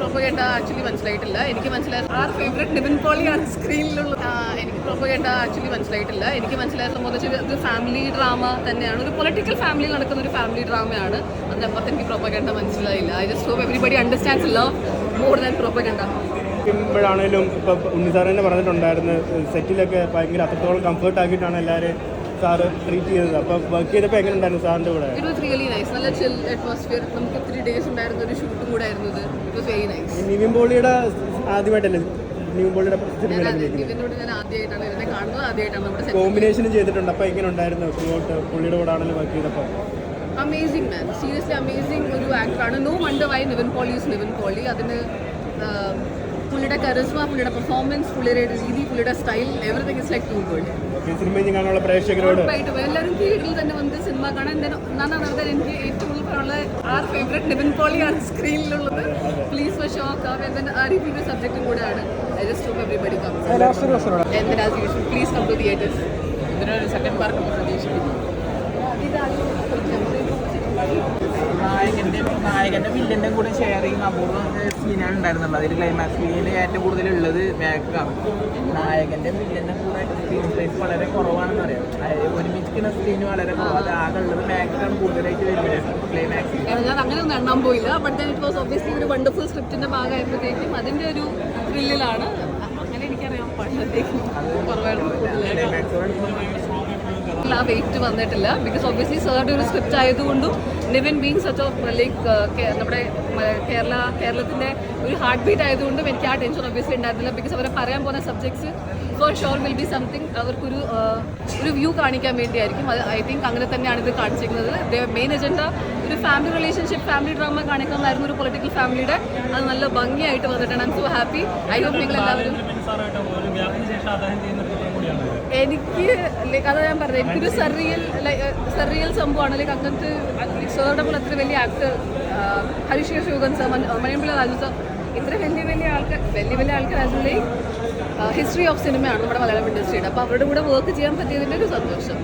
പ്രൊപ്പഗേണ്ട actually മനസ്സിലായിട്ടില്ല. എനിക്ക് മനസ്സിലായത് ആർ ഫേവറേറ്റ് നിവിൻ പോളിയാണ് സ്ക്രീനിലുള്ള. എനിക്ക് പ്രൊപ്പഗേണ്ട ആക്ച്വലി മനസ്സിലായിട്ടില്ല. എനിക്ക് മനസ്സിലായത് സംബന്ധിച്ച് ഇത് ഫാമിലി ഡ്രാമ തന്നെയാണ്, ഒരു പൊളിറ്റിക്കൽ ഫാമിലിയിൽ നടക്കുന്ന ഒരു ഫാമിലി ഡ്രാമയാണ്. അതിനപ്പുറത്ത് എനിക്ക് പ്രൊപ്പഗേണ്ട മനസ്സിലായില്ല. I just hope everybody understands love more than propaganda. ാണേലും ഇപ്പോൾ ഉണ്ണിസാർ തന്നെ പറഞ്ഞിട്ടുണ്ടായിരുന്നു, സെറ്റിലൊക്കെ ഭയങ്കര അത്രത്തോളം കംഫർട്ട് ആക്കിയിട്ടാണ് എല്ലാവരും സാറ് ട്രീറ്റ് ചെയ്തത്. അപ്പോൾ വർക്ക് ചെയ്തപ്പോൾ എങ്ങനെ ഉണ്ടായിരുന്നു സാറിൻ്റെ കൂടെ? It was really nice. നല്ല ചിൽ അറ്റ്മോസ്ഫിയർ. നമുക്ക് 3 days ഉണ്ടായിരുന്ന ഒരു ഷൂട്ടും കൂടെ ആയിരുന്നു ഇത്. It was very nice. Nivin പോളിയുടെ ആദ്യമായിട്ടല്ലേ നിവിൻ പോളിയുടെ നിവിനോട് ഞാൻ ആദ്യമായിട്ടാണ് ഇതിനെ കാണുന്നത്. ആദ്യമായിട്ടാണ് നമ്മുടെ കോമ്പിനേഷനും ചെയ്തിട്ടുണ്ട്. അപ്പോൾ എങ്ങനെ ഉണ്ടായിരുന്നു പുള്ളിയുടെ കൂടെ ആണെങ്കിലും വർക്ക് ചെയ്തപ്പോൾ? അമേസിംഗ് മാൻ, സീരിയസ്ലി അമേസിംഗ് ഒരു ആക്ടറാണ്. No wonder why Nivin Pauly is Nivin Pauly. അതിന് പുള്ളിയുടെ കറിസ്മ, പുള്ളിയുടെ പെർഫോമൻസ്, പുള്ളിയുടെ രീതി, പുള്ളിയുടെ style, everything is like too good. കാണാനുള്ള പ്രേക്ഷകരോട് എല്ലാവരും തിയേറ്ററിൽ തന്നെ വന്ന് സിനിമ കാണാൻ. എന്നാണ് എനിക്ക് ഏറ്റവും കൂടുതൽ പറയാനുള്ള ആർ ഫേവറേറ്റ് നിവിൻ പോളിയാണ് സ്ക്രീനിലുള്ളത്. പ്ലീസ് ഫോർ ഷോ അറിയിപ്പിക്കുന്ന സബ്ജക്റ്റും കൂടെയാണ്. I just hope everybody comes. എന്തിനാ പ്ലീസ് കം ടു തിയേറ്റേഴ്സ്. ഇതിനൊരു സെക്കൻഡ് പാർട്ട് പ്രതീക്ഷിക്കുന്നു. നായകന്റെ വില്ലന്റെ കൂടെ ഷെയർ ചെയ്യുന്ന അപൂർവ സീനാണ് ഉണ്ടായിരുന്നുള്ളത്. അതിൽ ക്ലൈമാക്സ് സീനിൽ ഏറ്റവും കൂടുതലുള്ളത് മാക്കാണ്. നായകന്റെ വില്ലന്റെ കൂടെ സ്ക്രീൻ സ്പേസ് വളരെ കുറവാണെന്ന് പറയാം. ഒരുമിച്ചിരിക്കുന്ന സ്ക്രീൻ വളരെ കുറവ്. അത് ആകെ ഉള്ളത് മാക്കാണ് കൂടുതലായിട്ട് വരുന്നത് ക്ലൈമാക്സ്. ഞാൻ അങ്ങനെ ഒന്നും എണ്ണാൻ പോയില്ല. ബട്ട് ഇറ്റ് വാസ് ഒബ്വിയസ്ലി ഒരു വണ്ടർഫുൾ സ്ക്രിപ്റ്റിന്റെ ഭാഗമായപ്പോഴത്തേക്കും അതിന്റെ ഒരു ത്രില്ലിലാണ്. അങ്ങനെ എനിക്കറിയാം പണ്ടത്തേക്കും ആ വെയിറ്റ് വന്നിട്ടില്ല. ബിക്കോസ് ഒബ്വിയസ്ലി സാറിൻ്റെ ഒരു സ്ക്രിപ്റ്റ് ആയതുകൊണ്ടും Nivin being such of like നമ്മുടെ കേരളത്തിൻ്റെ ഒരു ഹാർട്ട് ബീറ്റ് ആയതുകൊണ്ടും എനിക്ക് ആ ടെൻഷൻ ഒബ്വിയസ്ലി ഉണ്ടായിരുന്നില്ല. ബിക്കോസ് അവരെ പറയാൻ പോകുന്ന subjects for sure will be something അവർക്കൊരു വ്യൂ കാണിക്കാൻ വേണ്ടിയായിരിക്കും. അത് ഐ തിങ്ക് അങ്ങനെ തന്നെയാണ് ഇത് കാണിച്ചിരിക്കുന്നത്. മെയിൻ അജണ്ട ഒരു ഫാമിലി റിലേഷൻഷിപ്പ്, ഫാമിലി ഡ്രാമ കാണിക്കാനായിരുന്നു, ഒരു പൊളിറ്റിക്കൽ ഫാമിലിയുടെ. അത് നല്ല ഭംഗിയായിട്ട് വന്നിട്ടാണ്. I'm so happy. I hope നിങ്ങൾ എല്ലാവരും. എനിക്ക് ലൈക്ക് അതാ ഞാൻ പറഞ്ഞത്, എനിക്കൊരു സർറിയൽ സംഭവമാണ്. ലൈക്ക് അങ്ങനത്തെ സാറിൻ്റെ പോലെ അത്ര വലിയ actor Harish ശോകൻ sir, Maniyanpilla Raju sir, ഇത്ര വലിയ ആൾക്കാർ ആസ് ലൈക്ക് ഹിസ്റ്ററി ഓഫ് സിനിമയാണ് നമ്മുടെ മലയാളം ഇൻഡസ്ട്രിയുടെ. അപ്പോൾ അവരുടെ കൂടെ വർക്ക് ചെയ്യാൻ പറ്റിയതിൻ്റെ ഒരു സന്തോഷം.